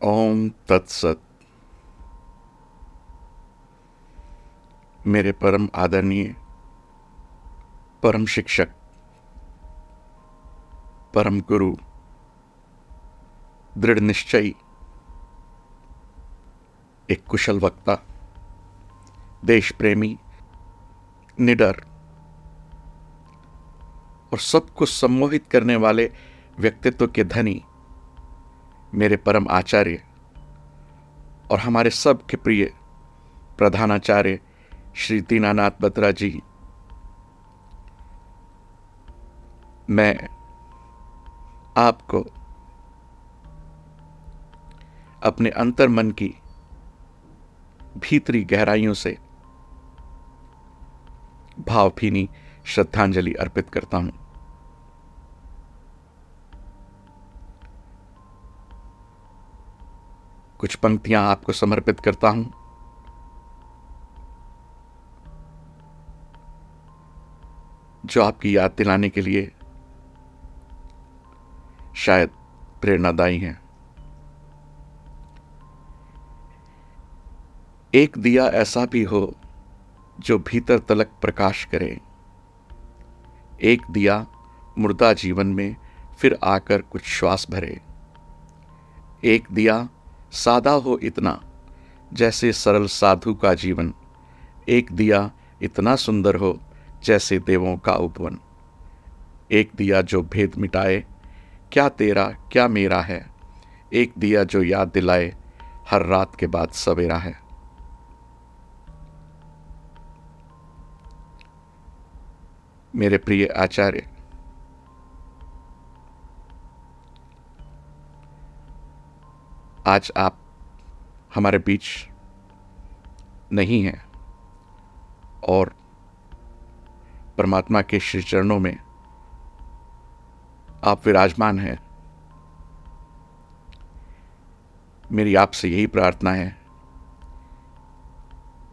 ओम तत्सत। मेरे परम आदरणीय परम शिक्षक, परम गुरु, दृढ़ निश्चयी, एक कुशल वक्ता, देश प्रेमी, निडर और सबको सम्मोहित करने वाले व्यक्तित्व के धनी मेरे परम आचार्य और हमारे सब के प्रिय प्रधानाचार्य श्री दीनानाथ बत्रा जी, मैं आपको अपने अंतर मन की भीतरी गहराइयों से भावभीनी श्रद्धांजलि अर्पित करता हूं। कुछ पंक्तियां आपको समर्पित करता हूं, जो आपकी याद दिलाने के लिए शायद प्रेरणादायी हैं। एक दिया ऐसा भी हो जो भीतर तलक प्रकाश करे, एक दिया मुर्दा जीवन में फिर आकर कुछ श्वास भरे, एक दिया सादा हो इतना जैसे सरल साधु का जीवन, एक दिया इतना सुंदर हो जैसे देवों का उपवन, एक दिया जो भेद मिटाए क्या तेरा क्या मेरा है, एक दिया जो याद दिलाए हर रात के बाद सवेरा है। मेरे प्रिय आचार्य, आज आप हमारे बीच नहीं हैं और परमात्मा के श्री चरणों में आप विराजमान हैं। मेरी आपसे यही प्रार्थना है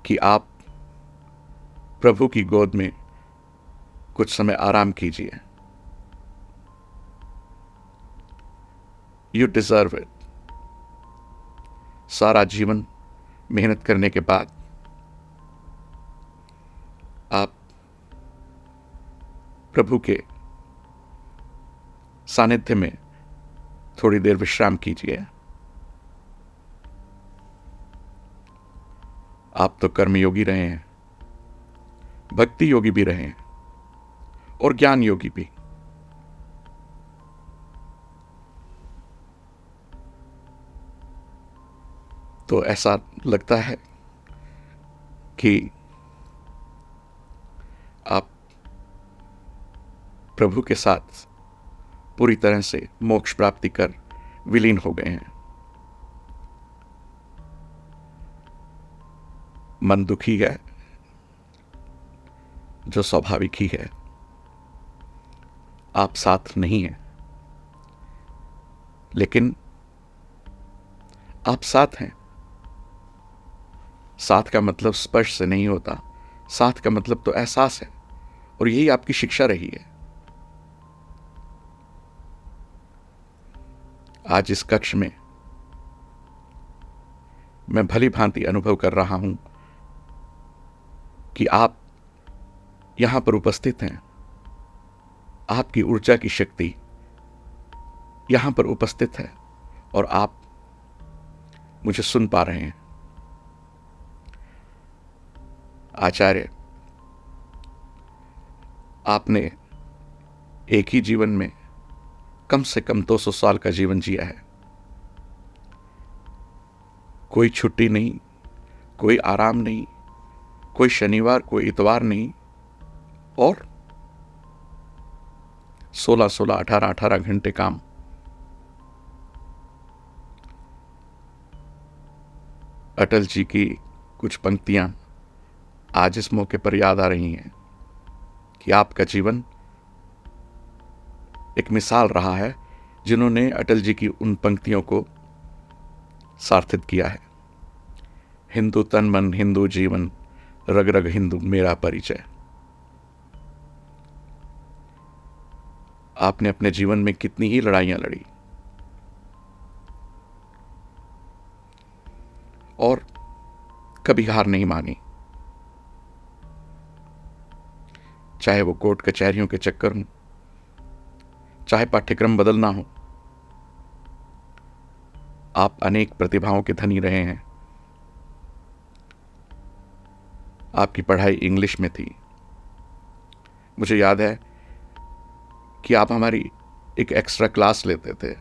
कि आप प्रभु की गोद में कुछ समय आराम कीजिए। You deserve it. सारा जीवन मेहनत करने के बाद आप प्रभु के सानिध्य में थोड़ी देर विश्राम कीजिए। आप तो कर्मयोगी रहे हैं, भक्ति योगी भी रहे हैं और ज्ञान योगी भी। तो ऐसा लगता है कि आप प्रभु के साथ पूरी तरह से मोक्ष प्राप्ति कर विलीन हो गए हैं। मन दुखी है, जो स्वाभाविक ही है। आप साथ नहीं हैं, लेकिन आप साथ हैं। साथ का मतलब स्पर्श से नहीं होता, साथ का मतलब तो एहसास है, और यही आपकी शिक्षा रही है। आज इस कक्ष में मैं भली भांति अनुभव कर रहा हूं कि आप यहां पर उपस्थित हैं। आपकी ऊर्जा की शक्ति यहां पर उपस्थित है और आप मुझे सुन पा रहे हैं। आचार्य, आपने एक ही जीवन में कम से कम 200 साल का जीवन जिया है। कोई छुट्टी नहीं, कोई आराम नहीं, कोई शनिवार कोई इतवार नहीं, और 16-16, 18-18 घंटे काम। अटल जी की कुछ पंक्तियां आज इस मौके पर याद आ रही हैं कि आपका जीवन एक मिसाल रहा है, जिन्होंने अटल जी की उन पंक्तियों को सार्थिक किया है। हिंदू तन मन, हिंदू जीवन, रग रग हिंदू मेरा परिचय। आपने अपने जीवन में कितनी ही लड़ाइयां लड़ी, और कभी हार नहीं मानी, चाहे वो कोर्ट कचहरियों के चक्कर हों, चाहे पाठ्यक्रम बदलना हो। आप अनेक प्रतिभाओं के धनी रहे हैं। आपकी पढ़ाई इंग्लिश में थी। मुझे याद है कि आप हमारी एक एक्स्ट्रा क्लास लेते थे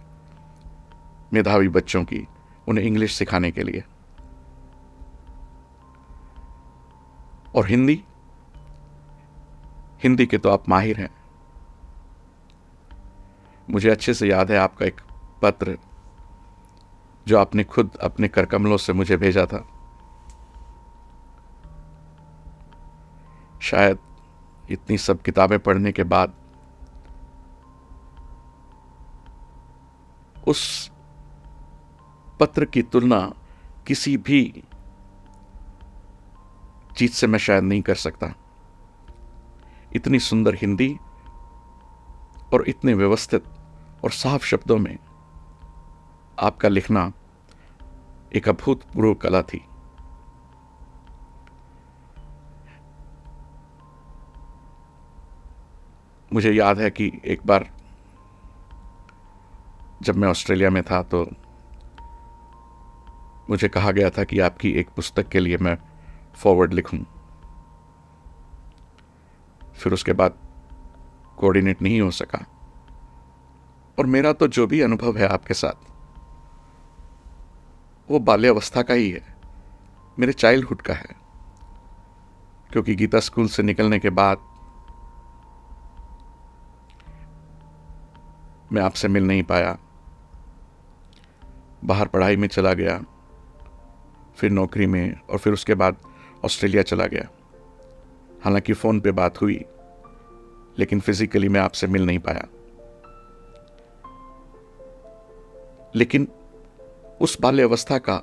मेधावी बच्चों की, उन्हें इंग्लिश सिखाने के लिए। और हिंदी के तो आप माहिर हैं। मुझे अच्छे से याद है आपका एक पत्र जो आपने खुद अपने करकमलों से मुझे भेजा था। शायद इतनी सब किताबें पढ़ने के बाद उस पत्र की तुलना किसी भी चीज से मैं शायद नहीं कर सकता। इतनी सुंदर हिंदी और इतने व्यवस्थित और साफ शब्दों में आपका लिखना एक अभूतपूर्व कला थी। मुझे याद है कि एक बार जब मैं ऑस्ट्रेलिया में था तो मुझे कहा गया था कि आपकी एक पुस्तक के लिए मैं फॉरवर्ड लिखूं। फिर उसके बाद कोऑर्डिनेट नहीं हो सका। और मेरा तो जो भी अनुभव है आपके साथ वो बाल्यावस्था का ही है, मेरे चाइल्डहुड का है। क्योंकि गीता स्कूल से निकलने के बाद मैं आपसे मिल नहीं पाया, बाहर पढ़ाई में चला गया, फिर नौकरी में, और फिर उसके बाद ऑस्ट्रेलिया चला गया। हालांकि फ़ोन पे बात हुई, लेकिन फिजिकली मैं आपसे मिल नहीं पाया। लेकिन उस बाल्यावस्था का,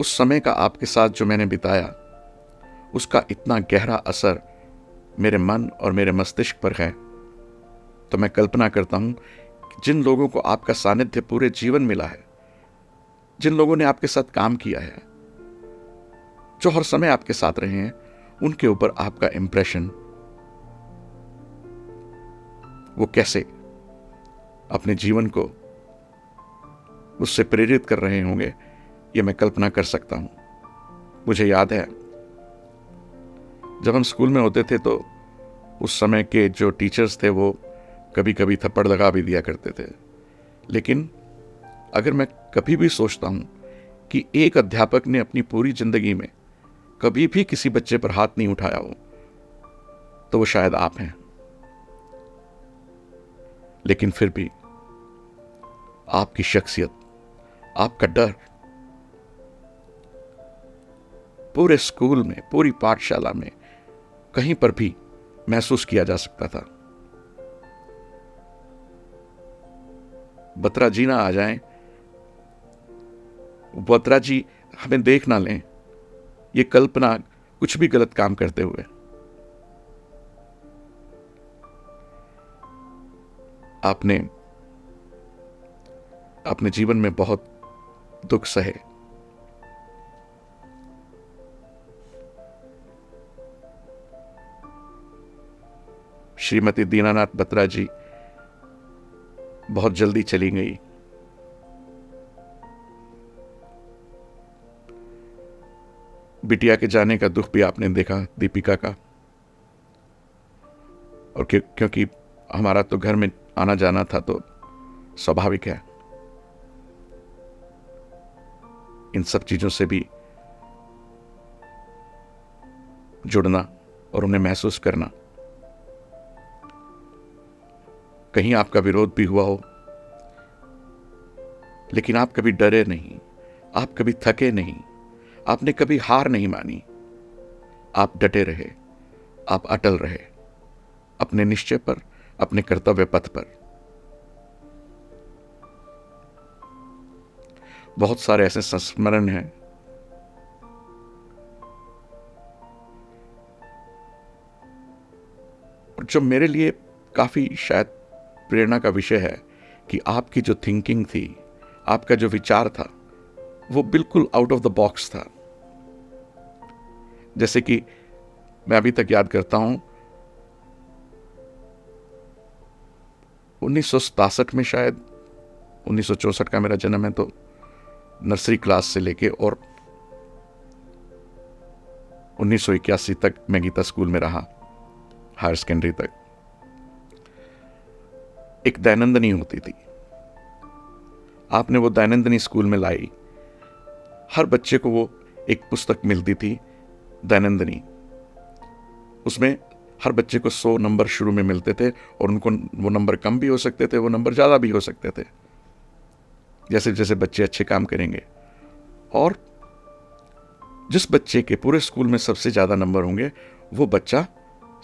उस समय का आपके साथ जो मैंने बिताया, उसका इतना गहरा असर मेरे मन और मेरे मस्तिष्क पर है। तो मैं कल्पना करता हूं कि जिन लोगों को आपका सानिध्य पूरे जीवन मिला है, जिन लोगों ने आपके साथ काम किया है, जो हर समय आपके साथ रहे हैं, उनके ऊपर आपका इंप्रेशन वो कैसे अपने जीवन को उससे प्रेरित कर रहे होंगे, ये मैं कल्पना कर सकता हूं। मुझे याद है जब हम स्कूल में होते थे तो उस समय के जो टीचर्स थे वो कभी कभी थप्पड़ लगा भी दिया करते थे। लेकिन अगर मैं कभी भी सोचता हूं कि एक अध्यापक ने अपनी पूरी जिंदगी में कभी भी किसी बच्चे पर हाथ नहीं उठाया हो, तो वो शायद आप हैं। लेकिन फिर भी आपकी शख्सियत, आपका डर पूरे स्कूल में, पूरी पाठशाला में कहीं पर भी महसूस किया जा सकता था। बत्रा जी ना आ जाएं, बत्रा जी हमें देख ना लें, ये कल्पना कुछ भी गलत काम करते हुए। आपने अपने जीवन में बहुत दुख सहे। श्रीमती दीनानाथ बत्रा जी बहुत जल्दी चली गई। बिटिया के जाने का दुख भी आपने देखा, दीपिका का। और क्योंकि हमारा तो घर में आना जाना था तो स्वाभाविक है इन सब चीजों से भी जुड़ना और उन्हें महसूस करना। कहीं आपका विरोध भी हुआ हो, लेकिन आप कभी डरे नहीं, आप कभी थके नहीं, आपने कभी हार नहीं मानी। आप डटे रहे, आप अटल रहे अपने निश्चय पर, अपने कर्तव्य पथ पर। बहुत सारे ऐसे संस्मरण हैं जो मेरे लिए काफी शायद प्रेरणा का विषय है कि आपकी जो थिंकिंग थी, आपका जो विचार था, वो बिल्कुल आउट ऑफ द बॉक्स था। जैसे कि मैं अभी तक याद करता हूं, 1967 में, शायद 1964 का मेरा जन्म है, तो नर्सरी क्लास से लेके और 1981 तक मैं गीता स्कूल में रहा, हायर सेकेंडरी तक। एक दैनंदिनी होती थी, आपने वो दैनंदिनी स्कूल में लाई। हर बच्चे को वो एक पुस्तक मिलती थी, दैनंदिनी। उसमें हर बच्चे को 100 नंबर शुरू में मिलते थे, और उनको वो नंबर कम भी हो सकते थे, वो नंबर ज़्यादा भी हो सकते थे, जैसे जैसे बच्चे अच्छे काम करेंगे। और जिस बच्चे के पूरे स्कूल में सबसे ज़्यादा नंबर होंगे, वो बच्चा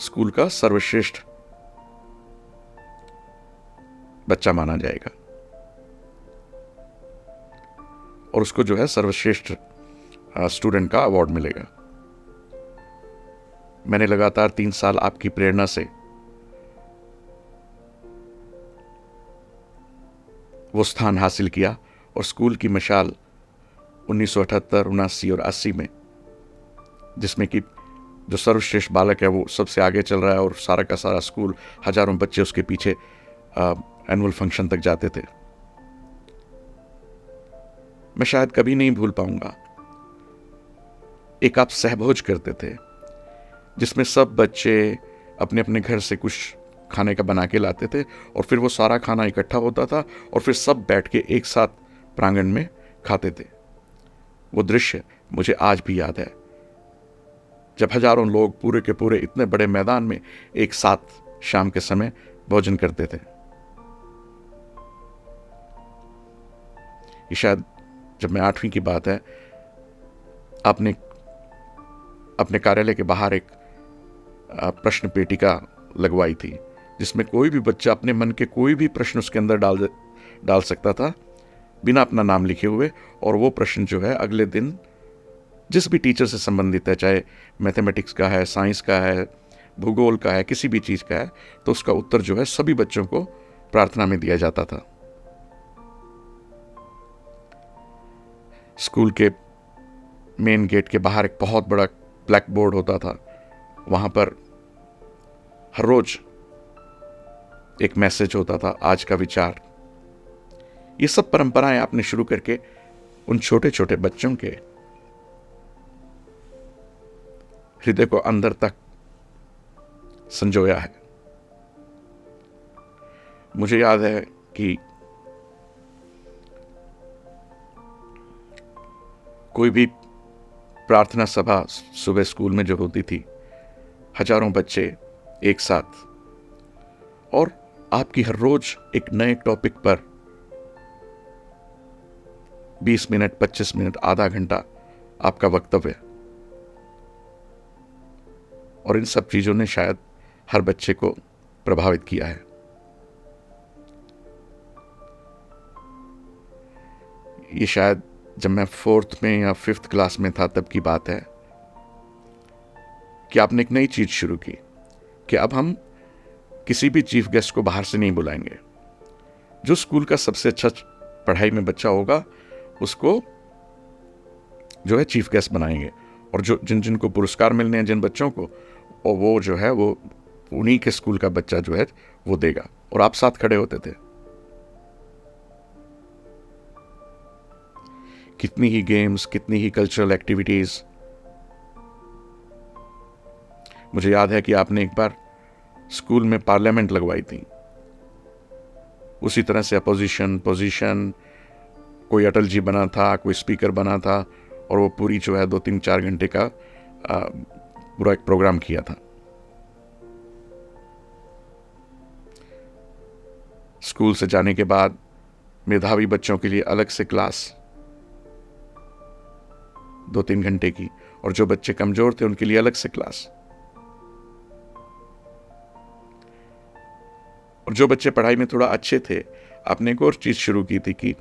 स्कूल का सर्वश्रेष्ठ बच्चा माना जाएगा, और उसको जो है सर्वश्रेष्ठ स्टूडेंट का अवार्ड मिलेगा। मैंने लगातार 3 साल आपकी प्रेरणा से वो स्थान हासिल किया, और स्कूल की मशाल 1978, 79 और 80 में, जिसमें कि जो सर्वश्रेष्ठ बालक है वो सबसे आगे चल रहा है, और सारा का सारा स्कूल, हजारों बच्चे उसके पीछे एनुअल फंक्शन तक जाते थे। मैं शायद कभी नहीं भूल पाऊंगा, एक आप सहभोज करते थे, जिसमें सब बच्चे अपने अपने घर से कुछ खाने का बना के लाते थे, और फिर वो सारा खाना इकट्ठा होता था, और फिर सब बैठ के एक साथ प्रांगण में खाते थे। वो दृश्य मुझे आज भी याद है, जब हजारों लोग पूरे के पूरे इतने बड़े मैदान में एक साथ शाम के समय भोजन करते थे। ये शायद जब मैं 8वीं की बात है, आपने अपने कार्यालय के बाहर एक प्रश्न पेटिका लगवाई थी, जिसमें कोई भी बच्चा अपने मन के कोई भी प्रश्न उसके अंदर डाल सकता था, बिना अपना नाम लिखे हुए। और वो प्रश्न जो है अगले दिन जिस भी टीचर से संबंधित है, चाहे मैथमेटिक्स का है, साइंस का है, भूगोल का है, किसी भी चीज़ का है, तो उसका उत्तर जो है सभी बच्चों को प्रार्थना में दिया जाता था। स्कूल के मेन गेट के बाहर एक बहुत बड़ा ब्लैक बोर्ड होता था, वहां पर हर रोज एक मैसेज होता था, आज का विचार। ये सब परंपराएं आपने शुरू करके उन छोटे छोटे बच्चों के हृदय को अंदर तक संजोया है। मुझे याद है कि कोई भी प्रार्थना सभा सुबह स्कूल में जो होती थी, हजारों बच्चे एक साथ, और आपकी हर रोज एक नए टॉपिक पर 20 मिनट, 25 मिनट, आधा घंटा आपका वक्तव्य। और इन सब चीजों ने शायद हर बच्चे को प्रभावित किया है। ये शायद जब मैं 4th में या 5th क्लास में था तब की बात है, कि आपने एक नई चीज शुरू की कि अब हम किसी भी चीफ गेस्ट को बाहर से नहीं बुलाएंगे। जो स्कूल का सबसे अच्छा पढ़ाई में बच्चा होगा उसको जो है चीफ गेस्ट बनाएंगे, और जो जिन जिन को पुरस्कार मिलने हैं, जिन बच्चों को, और वो जो है वो उन्हीं के स्कूल का बच्चा जो है वो देगा, और आप साथ खड़े होते थे। कितनी ही गेम्स, कितनी ही कल्चरल एक्टिविटीज। मुझे याद है कि आपने एक बार स्कूल में पार्लियामेंट लगवाई थी, उसी तरह से अपोजिशन, पोजीशन, कोई अटल जी बना था, कोई स्पीकर बना था, और वो पूरी जो है 2-3-4 घंटे का पूरा एक प्रोग्राम किया था। स्कूल से जाने के बाद मेधावी बच्चों के लिए अलग से क्लास 2-3 घंटे की, और जो बच्चे कमजोर थे उनके लिए अलग से क्लास। और जो बच्चे पढ़ाई में थोड़ा अच्छे थे, आपने एक और चीज शुरू की थी कि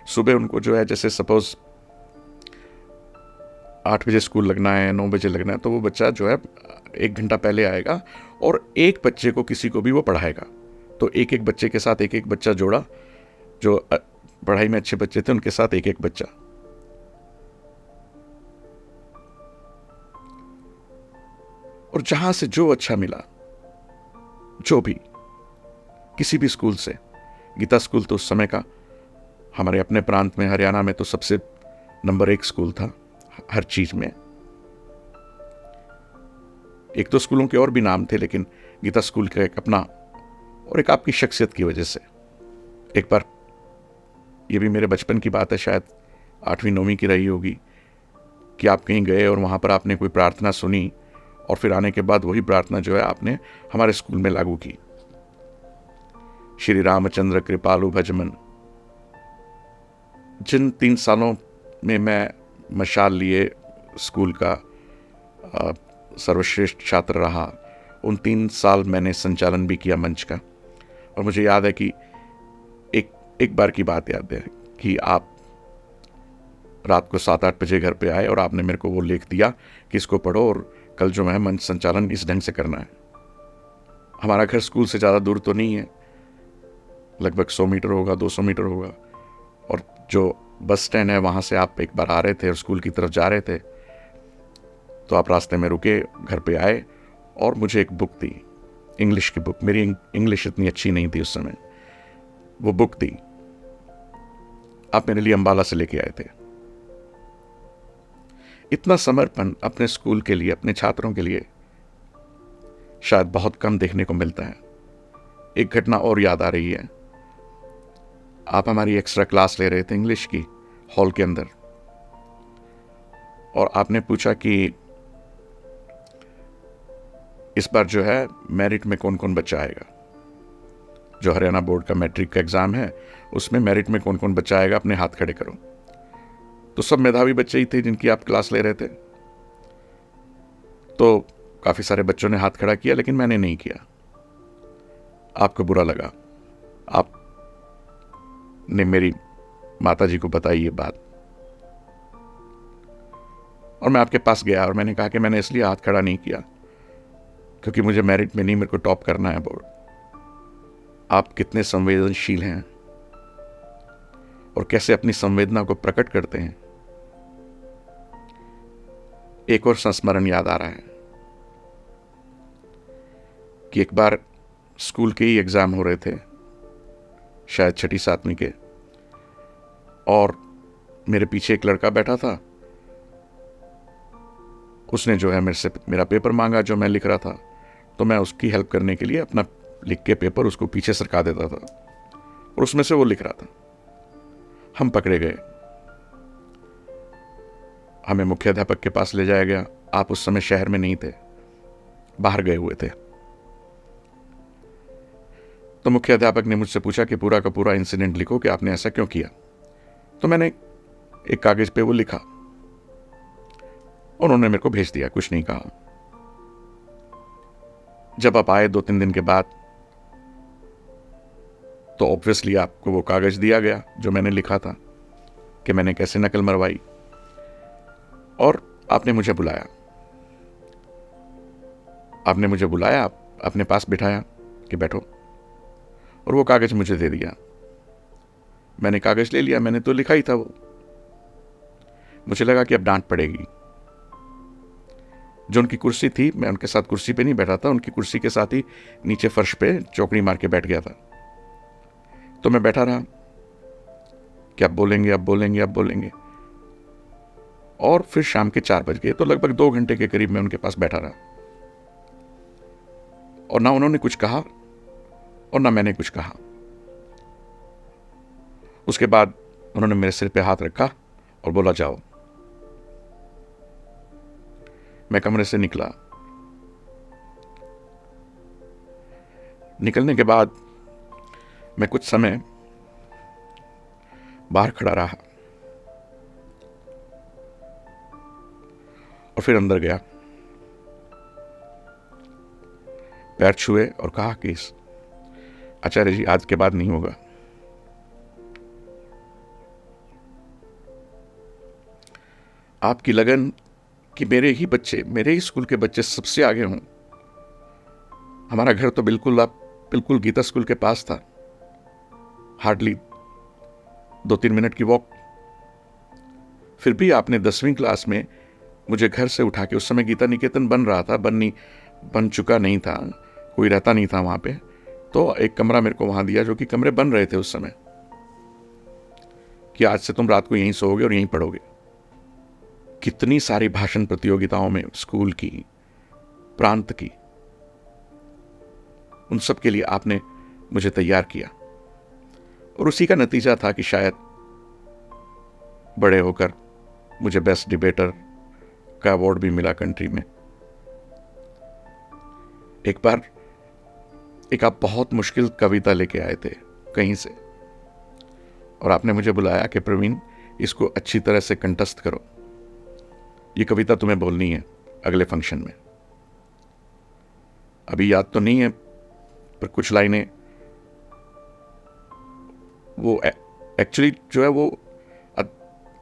सुबह उनको जो है, जैसे सपोज 8 बजे स्कूल लगना है, 9 बजे लगना है, तो वो बच्चा जो है 1 घंटा पहले आएगा, और एक बच्चे को, किसी को भी वो पढ़ाएगा। तो एक एक बच्चे के साथ एक एक बच्चा जोड़ा, जो पढ़ाई में अच्छे बच्चे थे उनके साथ एक एक बच्चा। और जहां से जो अच्छा मिला, जो भी, किसी भी स्कूल से। गीता स्कूल तो उस समय का हमारे अपने प्रांत में, हरियाणा में तो सबसे नंबर 1 स्कूल था हर चीज में। एक तो स्कूलों के और भी नाम थे, लेकिन गीता स्कूल का एक अपना, और एक आपकी शख्सियत की वजह से। एक बार, ये भी मेरे बचपन की बात है, शायद 8वीं 9वीं की रही होगी, कि आप कहीं गए और वहां पर आपने कोई प्रार्थना सुनी, और फिर आने के बाद वही प्रार्थना जो है आपने हमारे स्कूल में लागू की। श्री रामचंद्र कृपालु भजमन। जिन 3 सालों में मैं मशाल लिए स्कूल का सर्वश्रेष्ठ छात्र रहा, उन 3 साल मैंने संचालन भी किया मंच का। और मुझे याद है कि एक बार की बात याद है कि आप रात को 7-8 बजे घर पे आए और आपने मेरे को वो लेख दिया कि इसको पढ़ो, और कल जो है मंच संचालन इस ढंग से करना है। हमारा घर स्कूल से ज़्यादा दूर तो नहीं है, लगभग 100 मीटर होगा, 200 मीटर होगा। और जो बस स्टैंड है वहाँ से आप एक बार आ रहे थे और स्कूल की तरफ जा रहे थे, तो आप रास्ते में रुके, घर पे आए और मुझे एक बुक दी, इंग्लिश की बुक। मेरी इंग्लिश इतनी अच्छी नहीं थी उस समय। वो बुक दी, आप मेरे लिए अंबाला से लेके आए थे। इतना समर्पण अपने स्कूल के लिए, अपने छात्रों के लिए शायद बहुत कम देखने को मिलता है। एक घटना और याद आ रही है। आप हमारी एक्स्ट्रा क्लास ले रहे थे इंग्लिश की हॉल के अंदर, और आपने पूछा कि इस बार जो है मेरिट में कौन कौन बच्चा आएगा। जो हरियाणा बोर्ड का मैट्रिक का एग्जाम है, उसमें मेरिट में कौन कौन बच्चा आएगा, अपने हाथ खड़े करो। तो सब मेधावी बच्चे ही थे जिनकी आप क्लास ले रहे थे। तो काफी सारे बच्चों ने हाथ खड़ा किया, लेकिन मैंने नहीं किया। आपको बुरा लगा, आपने मेरी माता जी को बताई ये बात, और मैं आपके पास गया और मैंने कहा कि मैंने इसलिए हाथ खड़ा नहीं किया क्योंकि मुझे मेरिट में नहीं, मेरे को टॉप करना है बोर्ड। आप कितने संवेदनशील हैं और कैसे अपनी संवेदना को प्रकट करते हैं। एक और संस्मरण याद आ रहा है कि एक बार स्कूल के ही एग्जाम हो रहे थे, शायद 6ठी 7वीं के, और मेरे पीछे एक लड़का बैठा था। उसने जो है मेरे से मेरा पेपर मांगा जो मैं लिख रहा था, तो मैं उसकी हेल्प करने के लिए अपना लिख के पेपर उसको पीछे सरका देता था, और उसमें से वो लिख रहा था। हम पकड़े गए, हमें मुख्य अध्यापक के पास ले जाया गया। आप उस समय शहर में नहीं थे, बाहर गए हुए थे। तो मुख्य अध्यापक ने मुझसे पूछा कि पूरा का पूरा इंसिडेंट लिखो कि आपने ऐसा क्यों किया। तो मैंने एक कागज पे वो लिखा, उन्होंने मेरे को भेज दिया, कुछ नहीं कहा। जब आप आए 2-3 दिन के बाद, तो ऑब्वियसली आपको वो कागज दिया गया जो मैंने लिखा था कि मैंने कैसे नकल मरवाई, और आपने मुझे बुलाया। आप अपने पास बिठाया कि बैठो, और वो कागज मुझे दे दिया। मैंने कागज ले लिया, मैंने तो लिखा ही था वो। मुझे लगा कि अब डांट पड़ेगी। जो उनकी कुर्सी थी, मैं उनके साथ कुर्सी पे नहीं बैठा था, उनकी कुर्सी के साथ ही नीचे फर्श पे चौकड़ी मार के बैठ गया था। तो मैं बैठा रहा कि अब बोलेंगे। और फिर शाम के 4 बज गए, तो लगभग 2 घंटे के करीब मैं उनके पास बैठा रहा, और ना उन्होंने कुछ कहा और ना मैंने कुछ कहा। उसके बाद उन्होंने मेरे सिर पे हाथ रखा और बोला, जाओ। मैं कमरे से निकला। निकलने के बाद मैं कुछ समय बाहर खड़ा रहा और फिर अंदर गया, पैर छुए और कहा कि आचार्य जी, आज के बाद नहीं होगा। आपकी लगन कि मेरे ही स्कूल के बच्चे सबसे आगे हों। हमारा घर तो बिल्कुल गीता स्कूल के पास था, हार्डली 2-3 मिनट की वॉक। फिर भी आपने 10वीं क्लास में मुझे घर से उठा के, उस समय गीता निकेतन बन रहा था, बन चुका नहीं था, कोई रहता नहीं था वहाँ पे, तो एक कमरा मेरे को वहाँ दिया, जो कि कमरे बन रहे थे उस समय, कि आज से तुम रात को यहीं सोओगे और यहीं पढ़ोगे। कितनी सारी भाषण प्रतियोगिताओं में, स्कूल की, प्रांत की, उन सब के लिए आपने मुझे तैयार किया, और उसी का नतीजा था कि शायद बड़े होकर मुझे बेस्ट डिबेटर का अवार्ड भी मिला कंट्री में। एक बार एक आप बहुत मुश्किल कविता लेके आए थे कहीं से, और आपने मुझे बुलाया कि प्रवीण, इसको अच्छी तरह से कंठस्थ करो, ये कविता तुम्हें बोलनी है अगले फंक्शन में। अभी याद तो नहीं है, पर कुछ लाइनें, वो एक्चुअली जो है वो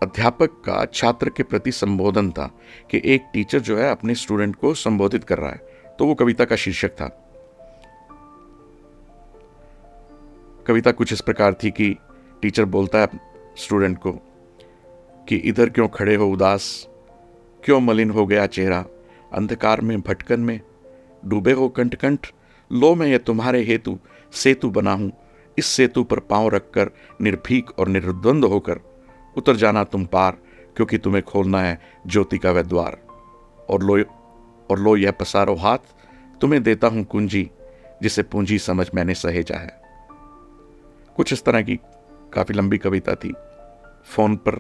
अध्यापक का छात्र के प्रति संबोधन था, कि एक टीचर जो है अपने स्टूडेंट को संबोधित कर रहा है, तो वो कविता का शीर्षक था। कविता कुछ इस प्रकार थी कि टीचर बोलता है स्टूडेंट को कि इधर क्यों खड़े हो उदास, क्यों मलिन हो गया चेहरा, अंधकार में भटकन में डूबे हो कंठ कंठ, लो मैं ये तुम्हारे हेतु सेतु बना हूं, इस सेतु पर पांव रखकर निर्भीक और निर्द्वंद होकर उतर जाना तुम पार, क्योंकि तुम्हें खोलना है ज्योति का वह द्वार। और लो यह पसारो हाथ, तुम्हें देता हूं कुंजी, जिसे पूंजी समझ मैंने सहेजा है। कुछ इस तरह की काफी लंबी कविता थी। फोन पर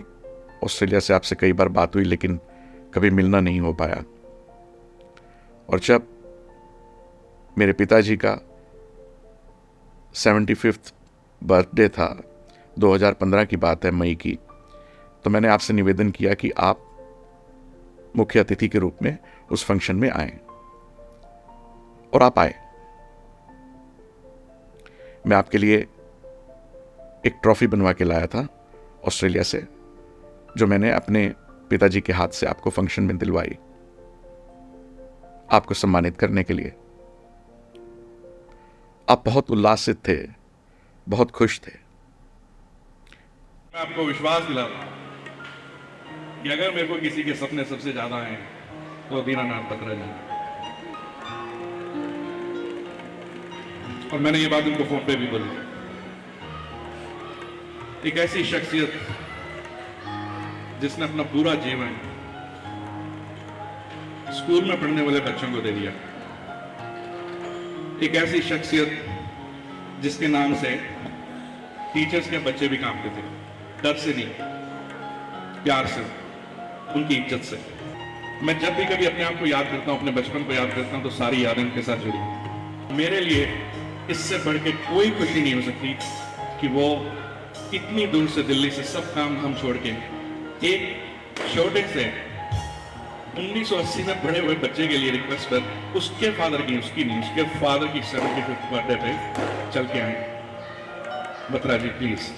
ऑस्ट्रेलिया से आपसे कई बार बात हुई, लेकिन कभी मिलना नहीं हो पाया। और जब मेरे पिताजी का 75th बर्थडे था, 2015 की बात है, मई की, तो मैंने आपसे निवेदन किया कि आप मुख्य अतिथि के रूप में उस फंक्शन में आए, और आप आए। मैं आपके लिए एक ट्रॉफी बनवा के लाया था ऑस्ट्रेलिया से, जो मैंने अपने पिताजी के हाथ से आपको फंक्शन में दिलवाई, आपको सम्मानित करने के लिए। आप बहुत उल्लासित थे, बहुत खुश थे। मैं आपको विश्वास दिलाता हूं कि अगर मेरे को किसी के सपने सबसे ज्यादा हैं तो दीनानाथ बत्रा जी, और मैंने ये बात उनको फोन पे भी बोली। एक ऐसी शख्सियत जिसने अपना पूरा जीवन स्कूल में पढ़ने वाले बच्चों को दे दिया, एक ऐसी शख्सियत जिसके नाम से टीचर्स के बच्चे भी कांपते थे, डर से नहीं, प्यार से, उनकी इज्जत से। मैं जब भी कभी अपने आप को याद करता हूं, अपने बचपन को याद करता हूं, तो सारी यादें उनके साथ जुड़ी। मेरे लिए इससे बढ़ के कोई खुशी नहीं हो सकती कि वो इतनी दूर से, दिल्ली से सब काम हम छोड़ के एक छोटे से 1980 में बड़े हुए बच्चे के लिए रिक्वेस्ट कर उसके फादर की, उसकी नहीं, उसके फादर की 75th बर्थडे पे चल के आए। बत्रा जी प्लीज।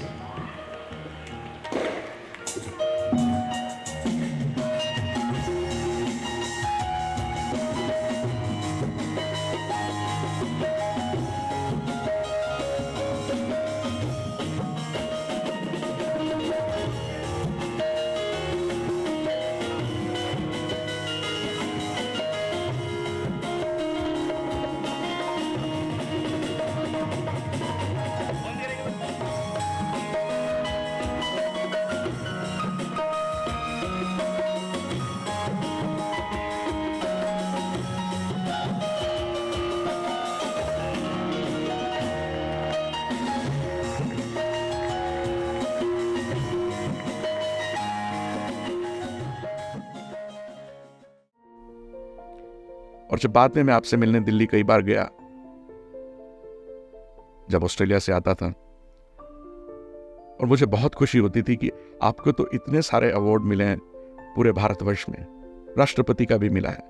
और जब बाद में मैं आपसे मिलने दिल्ली कई बार गया, जब ऑस्ट्रेलिया से आता था, और मुझे बहुत खुशी होती थी कि आपको तो इतने सारे अवार्ड मिले हैं पूरे भारतवर्ष में, राष्ट्रपति का भी मिला है,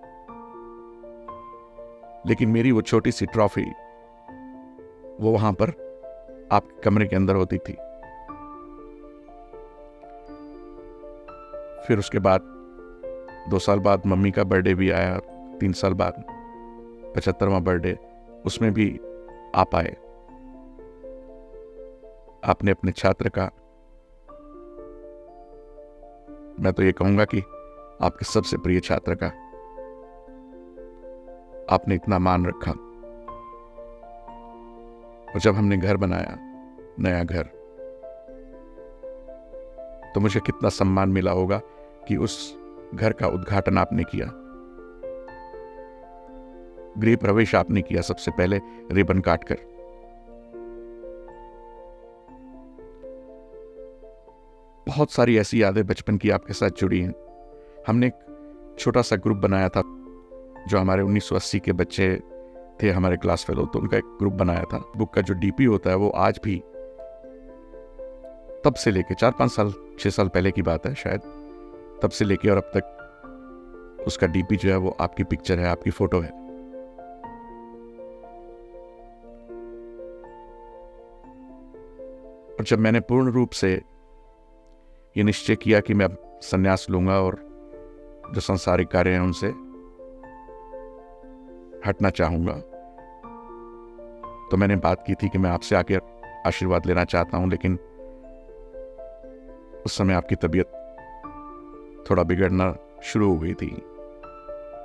लेकिन मेरी वो छोटी सी ट्रॉफी वो वहां पर आपके कमरे के अंदर होती थी। फिर उसके बाद 2 साल बाद मम्मी का बर्थडे भी आया, 3 साल बाद 75वां बर्थडे, उसमें भी आप आए। आपने अपने छात्र का, मैं तो ये कहूंगा कि आपके सबसे प्रिय छात्र का आपने इतना मान रखा। और जब हमने घर बनाया, नया घर, तो मुझे कितना सम्मान मिला होगा कि उस घर का उद्घाटन आपने किया, गृह प्रवेश आपने किया सबसे पहले रिबन काटकर। बहुत सारी ऐसी यादें बचपन की आपके साथ जुड़ी हैं। हमने एक छोटा सा ग्रुप बनाया था, जो हमारे 1980 के बच्चे थे, हमारे क्लास फेलो, तो उनका एक ग्रुप बनाया था। बुक का जो डीपी होता है वो आज भी, तब से लेके 4-5 साल 6 साल पहले की बात है शायद, तब से लेके और अब तक उसका डीपी जो है वो आपकी पिक्चर है, आपकी फोटो है। और जब मैंने पूर्ण रूप से ये निश्चय किया कि मैं अब संन्यास लूंगा और जो सांसारिक कार्य हैं उनसे हटना चाहूंगा, तो मैंने बात की थी कि मैं आपसे आकर आशीर्वाद लेना चाहता हूं, लेकिन उस समय आपकी तबीयत थोड़ा बिगड़ना शुरू हो गई थी,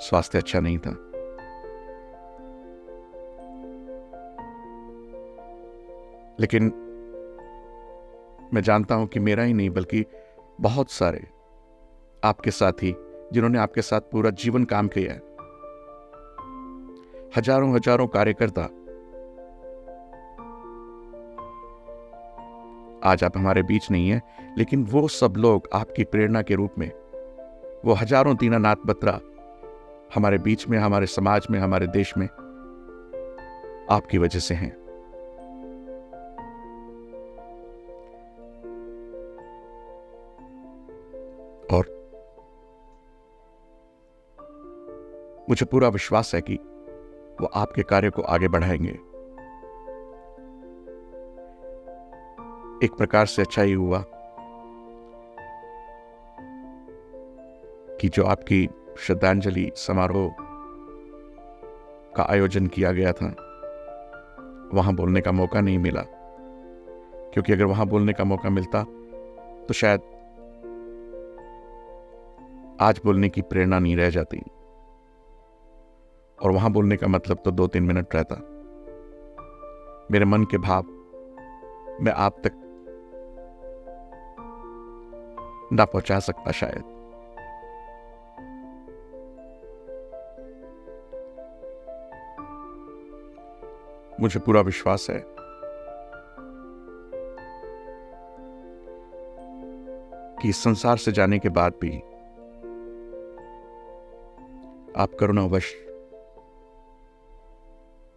स्वास्थ्य अच्छा नहीं था। लेकिन मैं जानता हूं कि मेरा ही नहीं बल्कि बहुत सारे आपके साथी, जिन्होंने आपके साथ पूरा जीवन काम किया है, हजारों हजारों कार्यकर्ता, आज आप हमारे बीच नहीं है, लेकिन वो सब लोग आपकी प्रेरणा के रूप में, वो हजारों दीनानाथ बत्रा हमारे बीच में, हमारे समाज में, हमारे देश में आपकी वजह से हैं। और मुझे पूरा विश्वास है कि वो आपके कार्य को आगे बढ़ाएंगे। एक प्रकार से अच्छा ही हुआ कि जो आपकी श्रद्धांजलि समारोह का आयोजन किया गया था, वहां बोलने का मौका नहीं मिला, क्योंकि अगर वहां बोलने का मौका मिलता तो शायद आज बोलने की प्रेरणा नहीं रह जाती, और वहां बोलने का मतलब तो 2-3 मिनट रहता। मेरे मन के भाव मैं आप तक ना पहुंचा सकता शायद। मुझे पूरा विश्वास है कि इस संसार से जाने के बाद भी आप करुणावश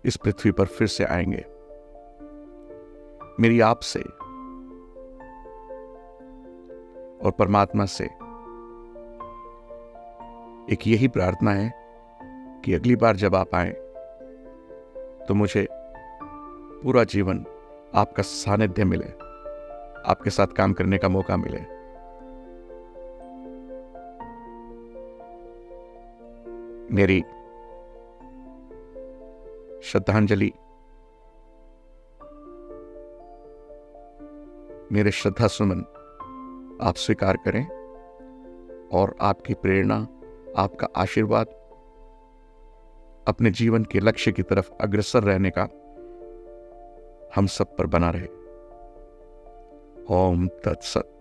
इस पृथ्वी पर फिर से आएंगे। मेरी आपसे और परमात्मा से एक यही प्रार्थना है कि अगली बार जब आप आए तो मुझे पूरा जीवन आपका सानिध्य मिले, आपके साथ काम करने का मौका मिले। मेरी श्रद्धांजलि, मेरे श्रद्धा सुमन आप स्वीकार करें, और आपकी प्रेरणा, आपका आशीर्वाद अपने जीवन के लक्ष्य की तरफ अग्रसर रहने का हम सब पर बना रहे। ओम तत्सत।